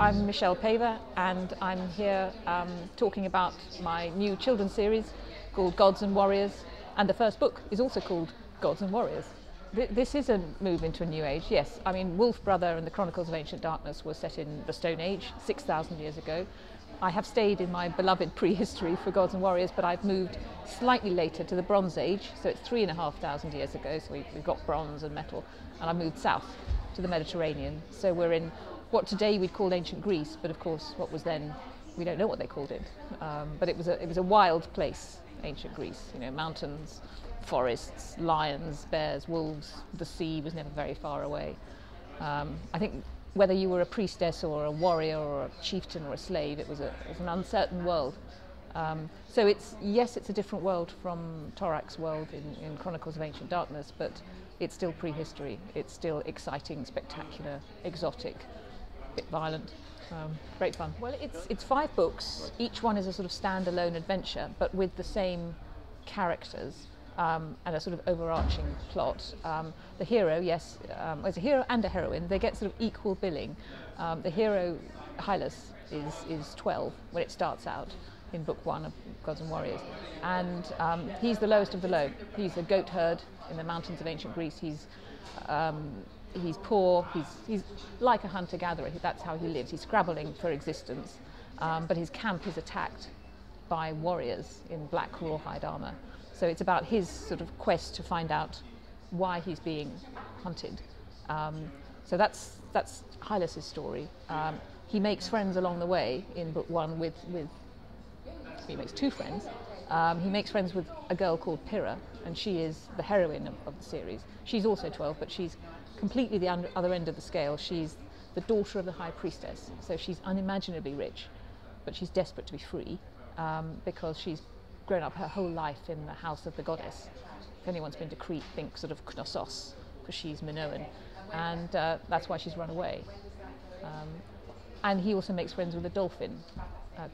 I'm Michelle Paver, and I'm here talking about my new children's series called Gods and Warriors, and the first book is also called Gods and Warriors. This is a move into a new age, yes. I mean, Wolf Brother and the Chronicles of Ancient Darkness was set in the Stone Age, 6,000 years ago. I have stayed in my beloved prehistory for Gods and Warriors, but I've moved slightly later to the Bronze Age, so it's 3,500 years ago, so we've got bronze and metal, and I moved south to the Mediterranean. So we're in what today we'd call ancient Greece, but of course what was then, we don't know what they called it, but it was a wild place, ancient Greece, you know, mountains, forests, lions, bears, wolves. The sea was never very far away. I think whether you were a priestess or a warrior or a chieftain or a slave, it was an uncertain world. So it's a different world from Torak's world in Chronicles of Ancient Darkness, but it's still prehistory. It's still exciting, spectacular, exotic, a bit violent. Great fun. Well, it's 5 books. Each one is a sort of standalone adventure, but with the same characters. And a sort of overarching plot. The hero, yes, there's a hero and a heroine. They get sort of equal billing. The hero, Hylas, is 12 when it starts out in book 1 of Gods and Warriors, and he's the lowest of the low. He's a goat herd in the mountains of ancient Greece. He's poor. He's like a hunter-gatherer. That's how he lives. He's scrabbling for existence, but his camp is attacked by warriors in black rawhide armour. So it's about his sort of quest to find out why he's being hunted. So that's Hylas's story. He makes friends along the way in book 1 he makes 2 friends. He makes friends with a girl called Pyrrha, and she is the heroine of the series. She's also 12, but she's completely the other end of the scale. She's the daughter of the high priestess, so she's unimaginably rich, but she's desperate to be free because she's grown up her whole life in the house of the goddess. If anyone's been to Crete, think sort of Knossos, because she's Minoan, and that's why she's run away. And he also makes friends with a dolphin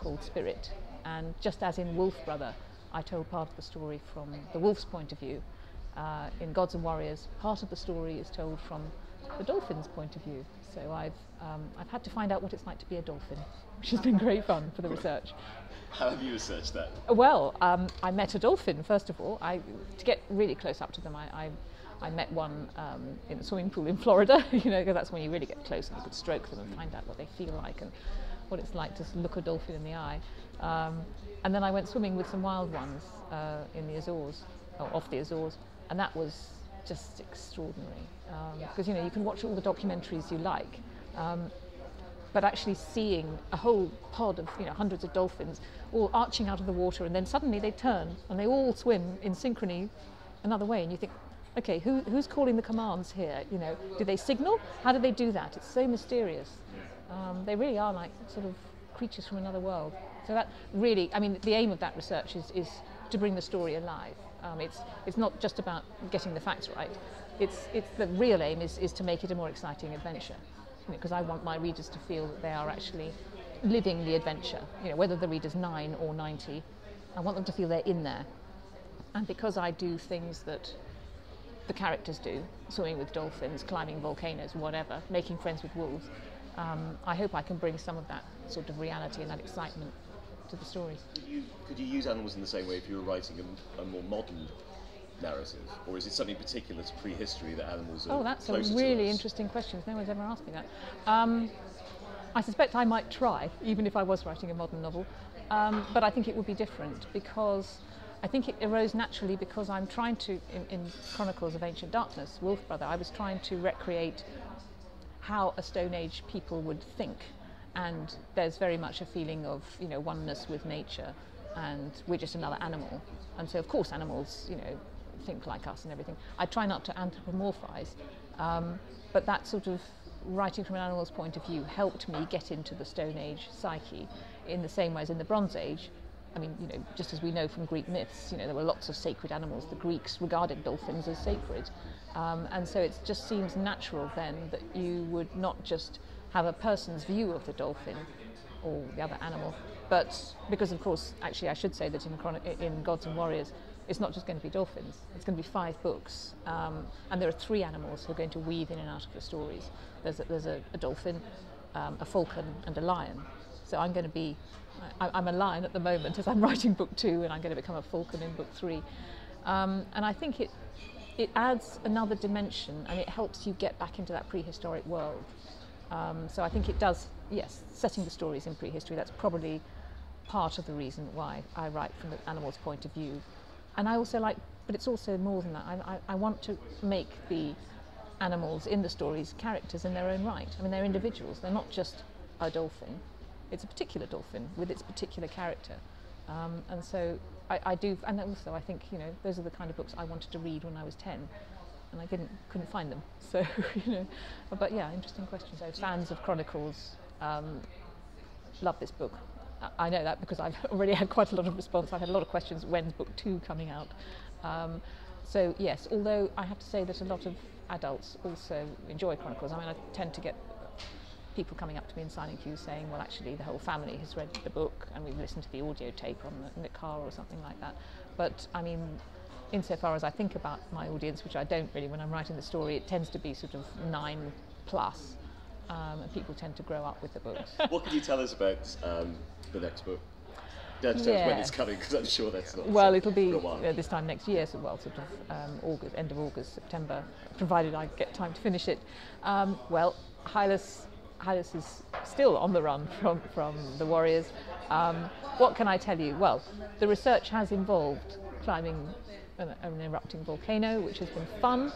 called Spirit. And just as in Wolf Brother, I told part of the story from the wolf's point of view. In Gods and Warriors, part of the story is told from the dolphin's point of view. So I've had to find out what it's like to be a dolphin, which has been great fun for the research. How have you researched that? Well, I met a dolphin, first of all. To get really close up to them, I met one in a swimming pool in Florida, you know, because that's when you really get close and you could stroke them and find out what they feel like and what it's like to look a dolphin in the eye. And then I went swimming with some wild ones in the Azores, or off the Azores, and that was just extraordinary. Because, you know, you can watch all the documentaries you like, but actually seeing a whole pod of, you know, hundreds of dolphins all arching out of the water, and then suddenly they turn and they all swim in synchrony another way, and you think, okay, who's calling the commands here? You know, do they signal? How do they do that? It's so mysterious. They really are like sort of creatures from another world. So that really, I mean, the aim of that research is to bring the story alive. It's not just about getting the facts right. It's the real aim is to make it a more exciting adventure, because I want my readers to feel that they are actually living the adventure. You know, whether the reader's 9 or 90, I want them to feel they're in there. And because I do things that the characters do, swimming with dolphins, climbing volcanoes, whatever, making friends with wolves, I hope I can bring some of that sort of reality and that excitement to the stories. Could you use animals in the same way if you were writing a more modern narrative, or is it something particular to prehistory that animals are that's closer a really to us? interesting question. No one's ever asked me that. I suspect I might try, even if I was writing a modern novel, but I think it would be different, because I think it arose naturally because I'm trying to, in Chronicles of Ancient Darkness, Wolf Brother, I was trying to recreate how a Stone Age people would think, and there's very much a feeling of, you know, oneness with nature, and we're just another animal, and so of course animals, you know, think like us and everything. I try not to anthropomorphize, but that sort of writing from an animal's point of view helped me get into the Stone Age psyche in the same way as in the Bronze Age. I mean, you know, just as we know from Greek myths, you know, there were lots of sacred animals. The Greeks regarded dolphins as sacred. And so it just seems natural then that you would not just have a person's view of the dolphin or the other animal, but because, of course, actually I should say that in Gods and Warriors, it's not just going to be dolphins. It's going to be 5 books, and there are 3 animals who are going to weave in and out of the stories. There's a dolphin, a falcon and a lion. So I'm going to be, I'm a lion at the moment as I'm writing book 2, and I'm going to become a falcon in book 3. And I think it adds another dimension, and it helps you get back into that prehistoric world. So I think it does, yes, setting the stories in prehistory, that's probably part of the reason why I write from the animal's point of view. And I also like, but it's also more than that, I want to make the animals in the stories characters in their own right. I mean, they're individuals, they're not just a dolphin, it's a particular dolphin with its particular character. And so I do, and also I think, you know, those are the kind of books I wanted to read when I was 10, and I couldn't find them. So, you know, but yeah, interesting question. So fans of Chronicles love this book. I know that because I've already had quite a lot of response. I've had a lot of questions, when's book 2 coming out? So yes, although I have to say that a lot of adults also enjoy Chronicles. I mean, I tend to get people coming up to me in signing queues saying, well, actually the whole family has read the book and we've listened to the audio tape in the car or something like that. But I mean, insofar as I think about my audience, which I don't really when I'm writing the story, it tends to be sort of 9+, and people tend to grow up with the books. What can you tell us about the next book? Don't tell us when it's coming, because I'm sure that's not. Well, it'll be this time next year, so well, sort of August, end of August, September, provided I get time to finish it. Well, Hylas is still on the run from the Warriors. What can I tell you? Well, the research has involved climbing an erupting volcano, which has been fun.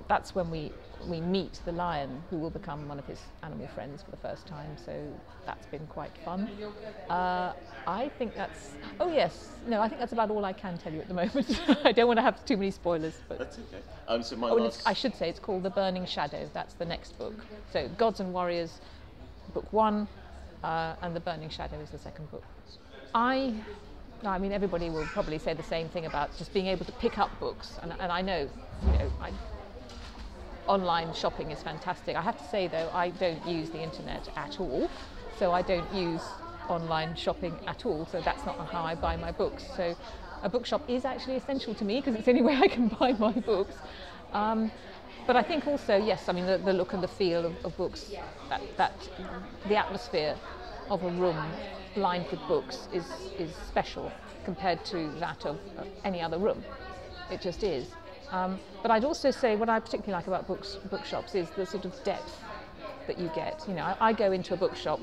That's when we meet the lion, who will become one of his animal friends for the first time, so that's been quite fun. I think that's, I think that's about all I can tell you at the moment. I don't want to have too many spoilers. But that's okay. So I should say it's called The Burning Shadow. That's the next book. So Gods and Warriors, book 1, and The Burning Shadow is the second book. I mean, everybody will probably say the same thing about just being able to pick up books, and I know, you know, online shopping is fantastic. I have to say though, I don't use the internet at all, so I don't use online shopping at all, so that's not how I buy my books. So a bookshop is actually essential to me because it's the only way I can buy my books. But I think also, yes, I mean the look and the feel of books, that the atmosphere of a room lined with books is special compared to that of any other room. It just is. But I'd also say what I particularly like about bookshops is the sort of depth that you get. You know, I go into a bookshop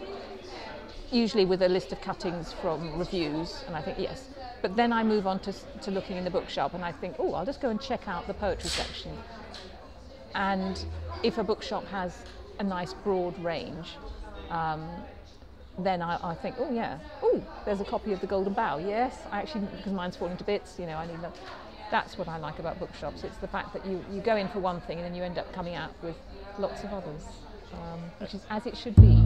usually with a list of cuttings from reviews, and I think yes, but then I move on to looking in the bookshop, and I think, oh, I'll just go and check out the poetry section. And if a bookshop has a nice broad range, then I think, oh yeah, oh, there's a copy of The Golden Bough. Yes, I actually, because mine's falling to bits, you know, I need that. That's what I like about bookshops. It's the fact that you go in for one thing and then you end up coming out with lots of others, which is as it should be.